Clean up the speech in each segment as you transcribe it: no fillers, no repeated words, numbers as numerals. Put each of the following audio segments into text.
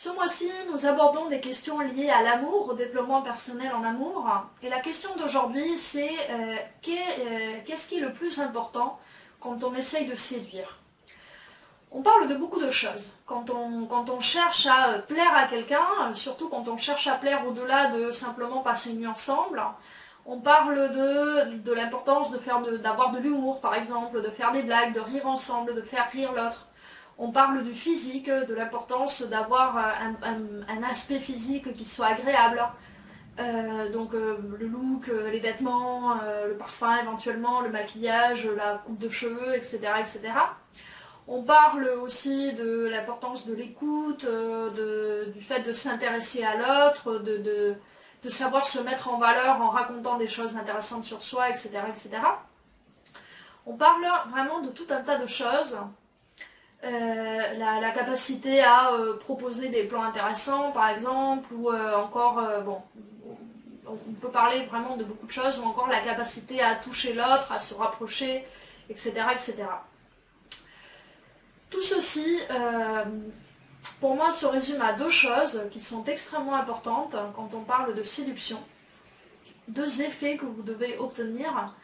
Ce mois-ci, nous abordons des questions liées à l'amour, au développement personnel en amour. Et la question d'aujourd'hui, c'est qu'est-ce qui est le plus important quand on essaye de séduire? On parle de beaucoup de choses. Quand on cherche à plaire à quelqu'un, surtout quand on cherche à plaire au-delà de simplement passer une nuit ensemble, on parle de l'importance d'avoir de l'humour, par exemple, de faire des blagues, de rire ensemble, de faire rire l'autre. On parle du physique, de l'importance d'avoir un aspect physique qui soit agréable. Le look, les vêtements, le parfum éventuellement, le maquillage, la coupe de cheveux, etc. etc. On parle aussi de l'importance de l'écoute, du fait de s'intéresser à l'autre, de savoir se mettre en valeur en racontant des choses intéressantes sur soi, etc. etc. On parle vraiment de tout un tas de choses. La capacité à proposer des plans intéressants, par exemple, ou on peut parler vraiment de beaucoup de choses, ou encore la capacité à toucher l'autre, à se rapprocher, etc. etc. Tout ceci, pour moi, se résume à deux choses qui sont extrêmement importantes quand on parle de séduction. Deux effets que vous devez obtenir.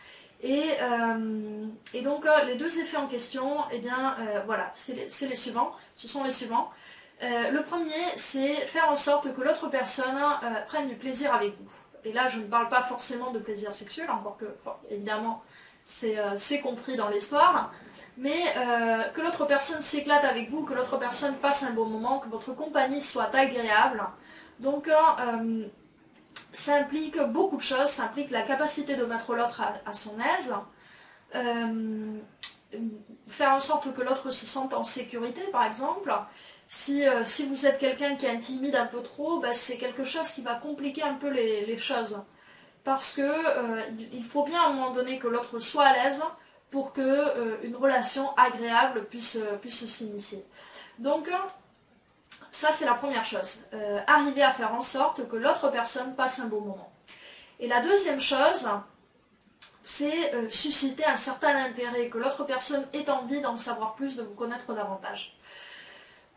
Et donc, les deux effets en question, eh bien, voilà, c'est les suivants. Ce sont les suivants. Le premier, c'est faire en sorte que l'autre personne prenne du plaisir avec vous. Et là, je ne parle pas forcément de plaisir sexuel, encore que, évidemment, c'est compris dans l'histoire, mais que l'autre personne s'éclate avec vous, que l'autre personne passe un bon moment, que votre compagnie soit agréable. Donc, ça implique beaucoup de choses, ça implique la capacité de mettre l'autre à son aise, faire en sorte que l'autre se sente en sécurité, par exemple. Si vous êtes quelqu'un qui intimide un peu trop, c'est quelque chose qui va compliquer un peu les choses. Parce que il faut bien à un moment donné que l'autre soit à l'aise pour qu'une relation agréable puisse s'initier. Donc, ça c'est la première chose. Arriver à faire en sorte que l'autre personne passe un bon moment. Et la deuxième chose, c'est susciter un certain intérêt, que l'autre personne ait envie d'en savoir plus, de vous connaître davantage.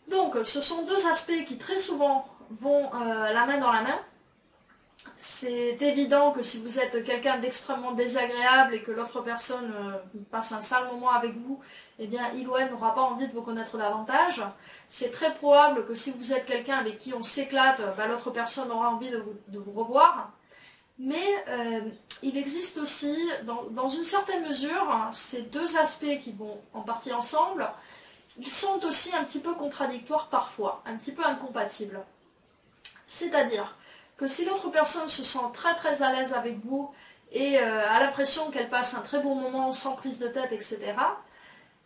Donc, ce sont deux aspects qui très souvent vont la main dans la main. C'est évident que si vous êtes quelqu'un d'extrêmement désagréable et que l'autre personne passe un sale moment avec vous, eh bien il ou elle n'aura pas envie de vous connaître davantage. C'est très probable que si vous êtes quelqu'un avec qui on s'éclate, l'autre personne aura envie de vous revoir. Mais il existe aussi, dans une certaine mesure, ces deux aspects qui vont en partie ensemble, ils sont aussi un petit peu contradictoires parfois, un petit peu incompatibles. C'est-à-dire que si l'autre personne se sent très très à l'aise avec vous et a l'impression qu'elle passe un très bon moment sans prise de tête, etc.,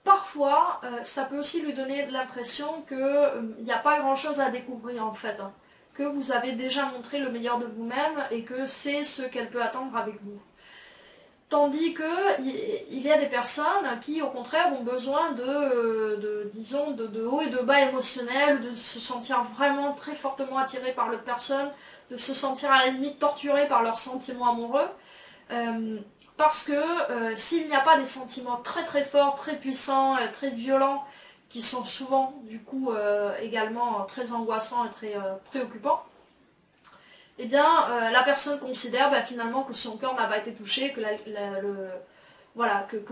parfois ça peut aussi lui donner l'impression qu'il n'y a pas grand-chose à découvrir en fait, hein, que vous avez déjà montré le meilleur de vous-même et que c'est ce qu'elle peut attendre avec vous. Tandis qu'il y a des personnes qui, au contraire, ont besoin de haut et de bas émotionnels, de se sentir vraiment très fortement attirés par l'autre personne, de se sentir à la limite torturés par leurs sentiments amoureux. Parce que s'il n'y a pas des sentiments très très forts, très puissants, très violents, qui sont souvent, du coup, également très angoissants et très préoccupants, eh bien, la personne considère finalement que son cœur n'a pas été touché, que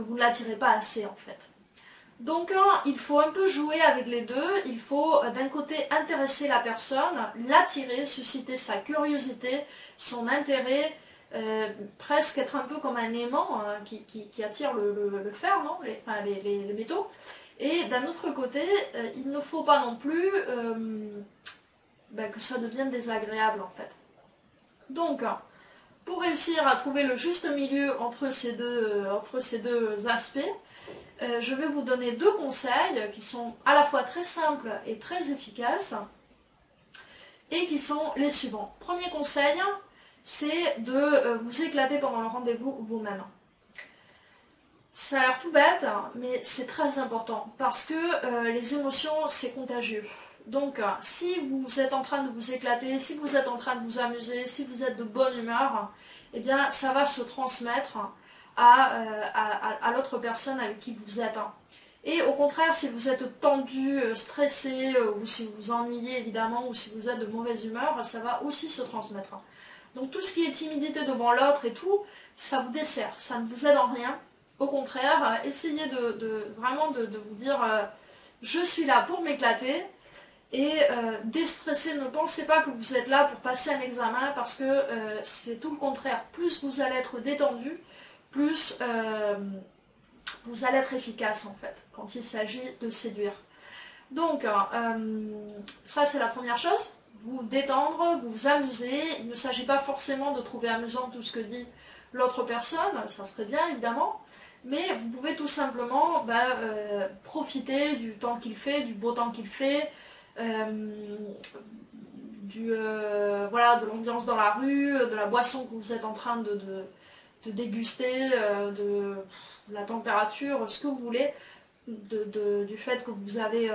vous ne l'attirez pas assez en fait. Donc il faut un peu jouer avec les deux, il faut d'un côté intéresser la personne, l'attirer, susciter sa curiosité, son intérêt, presque être un peu comme un aimant qui attire le fer, non, les métaux. Et d'un autre côté, il ne faut pas non plus que ça devienne désagréable en fait. Donc, pour réussir à trouver le juste milieu entre ces deux aspects, je vais vous donner deux conseils qui sont à la fois très simples et très efficaces et qui sont les suivants. Premier conseil, c'est de vous éclater pendant le rendez-vous vous-même. Ça a l'air tout bête, mais c'est très important parce que les émotions, c'est contagieux. Donc, si vous êtes en train de vous éclater, si vous êtes en train de vous amuser, si vous êtes de bonne humeur, eh bien, ça va se transmettre à l'autre personne avec qui vous êtes. Et au contraire, si vous êtes tendu, stressé, ou si vous vous ennuyez évidemment, ou si vous êtes de mauvaise humeur, ça va aussi se transmettre. Donc tout ce qui est timidité devant l'autre et tout, ça vous dessert, ça ne vous aide en rien. Au contraire, essayez vraiment de vous dire je suis là pour m'éclater et déstresser, ne pensez pas que vous êtes là pour passer un examen parce que c'est tout le contraire. Plus vous allez être détendu, plus vous allez être efficace en fait quand il s'agit de séduire. Donc ça c'est la première chose, vous détendre, vous amuser. Il ne s'agit pas forcément de trouver amusant tout ce que dit l'autre personne, ça serait bien évidemment, mais vous pouvez tout simplement profiter du temps qu'il fait, du beau temps qu'il fait, voilà, de l'ambiance dans la rue, de la boisson que vous êtes en train de déguster, de la température, ce que vous voulez, du fait que vous avez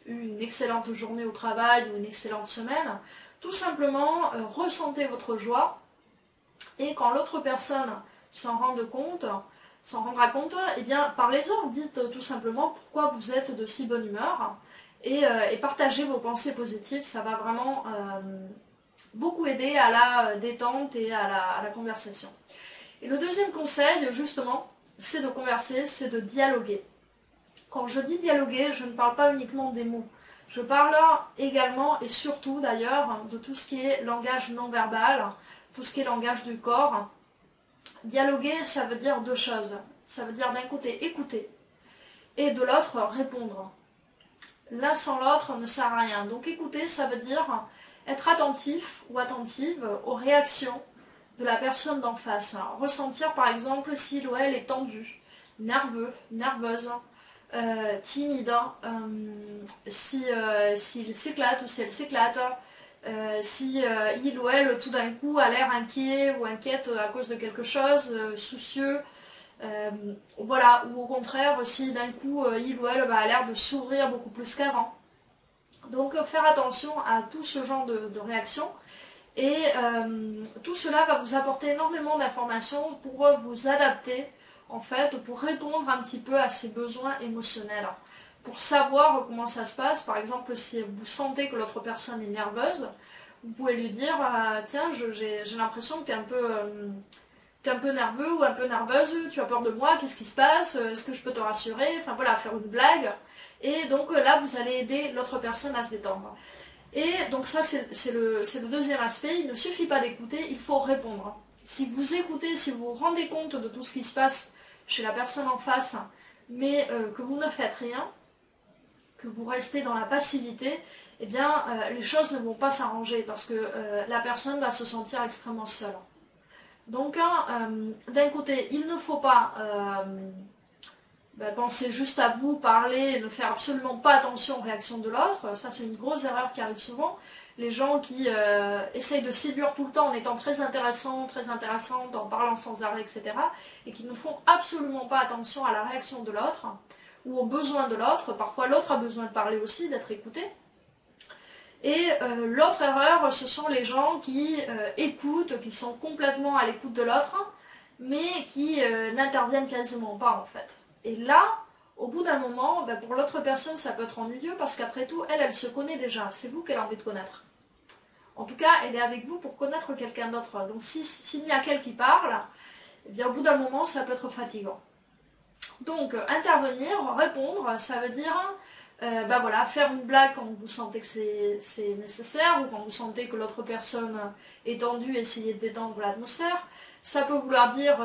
eu une excellente journée au travail ou une excellente semaine. Tout simplement, ressentez votre joie et quand l'autre personne s'en rendra compte, eh bien parlez-en, dites tout simplement pourquoi vous êtes de si bonne humeur et partagez vos pensées positives, ça va vraiment beaucoup aider à la détente et à la conversation. Et le deuxième conseil, justement, c'est de converser, c'est de dialoguer. Quand je dis dialoguer, je ne parle pas uniquement des mots. Je parle également et surtout d'ailleurs de tout ce qui est langage non verbal, tout ce qui est langage du corps. Dialoguer, ça veut dire deux choses. Ça veut dire d'un côté écouter et de l'autre répondre. L'un sans l'autre ne sert à rien. Donc écouter, ça veut dire être attentif ou attentive aux réactions de la personne d'en face. Ressentir par exemple s'il ou elle est tendu, nerveux, nerveuse, timide, s'il s'éclate ou si elle s'éclate, si il ou elle tout d'un coup a l'air inquiet ou inquiète à cause de quelque chose, soucieux, voilà, ou au contraire si d'un coup il ou elle a l'air de s'ouvrir beaucoup plus qu'avant. Donc faire attention à tout ce genre de réactions. Et tout cela va vous apporter énormément d'informations pour vous adapter, en fait, pour répondre un petit peu à ces besoins émotionnels. Pour savoir comment ça se passe, par exemple, si vous sentez que l'autre personne est nerveuse, vous pouvez lui dire tiens, j'ai l'impression que tu es un peu nerveux ou un peu nerveuse, tu as peur de moi, qu'est-ce qui se passe, est-ce que je peux te rassurer, enfin voilà, faire une blague. Et donc là, vous allez aider l'autre personne à se détendre. Et donc ça, c'est le deuxième aspect. Il ne suffit pas d'écouter, il faut répondre. Si vous écoutez, si vous vous rendez compte de tout ce qui se passe chez la personne en face, mais que vous ne faites rien, que vous restez dans la passivité, eh bien, les choses ne vont pas s'arranger parce que la personne va se sentir extrêmement seule. Donc, d'un côté, il ne faut pas penser juste à vous, parler et ne faire absolument pas attention aux réactions de l'autre. Ça, c'est une grosse erreur qui arrive souvent. Les gens qui essayent de séduire tout le temps en étant très intéressants, très intéressantes, en parlant sans arrêt, etc. et qui ne font absolument pas attention à la réaction de l'autre ou aux besoins de l'autre. Parfois, l'autre a besoin de parler aussi, d'être écouté. Et l'autre erreur, ce sont les gens qui écoutent, qui sont complètement à l'écoute de l'autre, mais qui n'interviennent quasiment pas en fait. Et là, au bout d'un moment, pour l'autre personne, ça peut être ennuyeux parce qu'après tout, elle se connaît déjà. C'est vous qu'elle a envie de connaître. En tout cas, elle est avec vous pour connaître quelqu'un d'autre. Donc s'il n'y a qu'elle qui parle, eh bien, au bout d'un moment, ça peut être fatigant. Donc, intervenir, répondre, ça veut dire voilà, faire une blague quand vous sentez que c'est nécessaire ou quand vous sentez que l'autre personne est tendue, essayer de détendre l'atmosphère. Ça peut vouloir dire,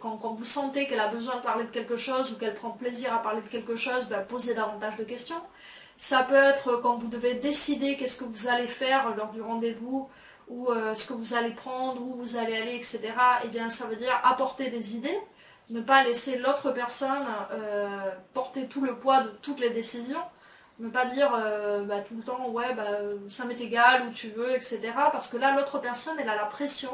quand vous sentez qu'elle a besoin de parler de quelque chose ou qu'elle prend plaisir à parler de quelque chose, posez davantage de questions. Ça peut être quand vous devez décider qu'est-ce que vous allez faire lors du rendez-vous ou ce que vous allez prendre, où vous allez aller, etc. Et bien ça veut dire apporter des idées, ne pas laisser l'autre personne porter tout le poids de toutes les décisions, ne pas dire tout le temps ouais ça m'est égal, où tu veux, etc. Parce que là l'autre personne elle a la pression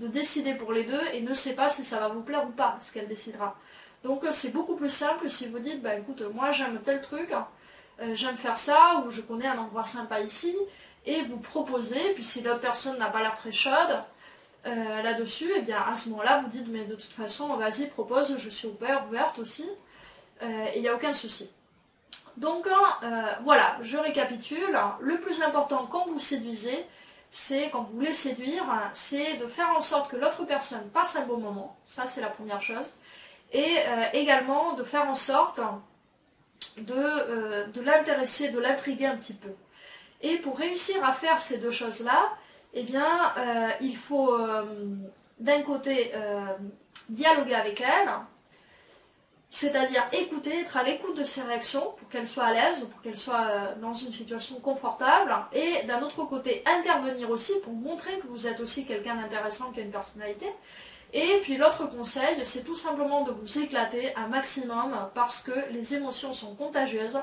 de décider pour les deux et ne sait pas si ça va vous plaire ou pas, ce qu'elle décidera. Donc c'est beaucoup plus simple si vous dites, écoute, moi j'aime tel truc, j'aime faire ça, ou je connais un endroit sympa ici, et vous proposez, puis si l'autre personne n'a pas l'air très chaude là-dessus, et bien à ce moment-là vous dites, mais de toute façon, vas-y, propose, je suis ouverte aussi, et il n'y a aucun souci. Donc voilà, je récapitule. Le plus important quand vous séduisez, c'est quand vous voulez séduire, c'est de faire en sorte que l'autre personne passe un bon moment. Ça, c'est la première chose. Et également de faire en sorte de l'intéresser, de l'intriguer un petit peu. Et pour réussir à faire ces deux choses-là, eh bien, il faut d'un côté dialoguer avec elle, c'est-à-dire écouter, être à l'écoute de ses réactions pour qu'elle soit à l'aise, pour qu'elle soit dans une situation confortable, et d'un autre côté intervenir aussi pour montrer que vous êtes aussi quelqu'un d'intéressant, qui a une personnalité. Et puis l'autre conseil, c'est tout simplement de vous éclater un maximum parce que les émotions sont contagieuses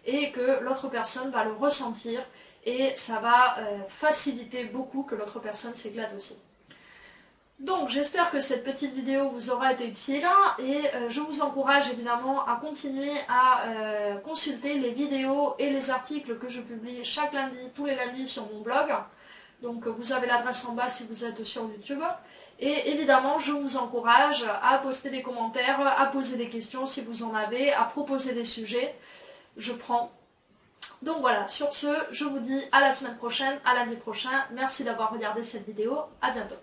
et que l'autre personne va le ressentir et ça va faciliter beaucoup que l'autre personne s'éclate aussi. Donc j'espère que cette petite vidéo vous aura été utile et je vous encourage évidemment à continuer à consulter les vidéos et les articles que je publie chaque lundi, tous les lundis sur mon blog. Donc vous avez l'adresse en bas si vous êtes sur YouTube. Et évidemment, je vous encourage à poster des commentaires, à poser des questions si vous en avez, à proposer des sujets. Je prends. Donc voilà, sur ce, je vous dis à la semaine prochaine, à lundi prochain. Merci d'avoir regardé cette vidéo. À bientôt.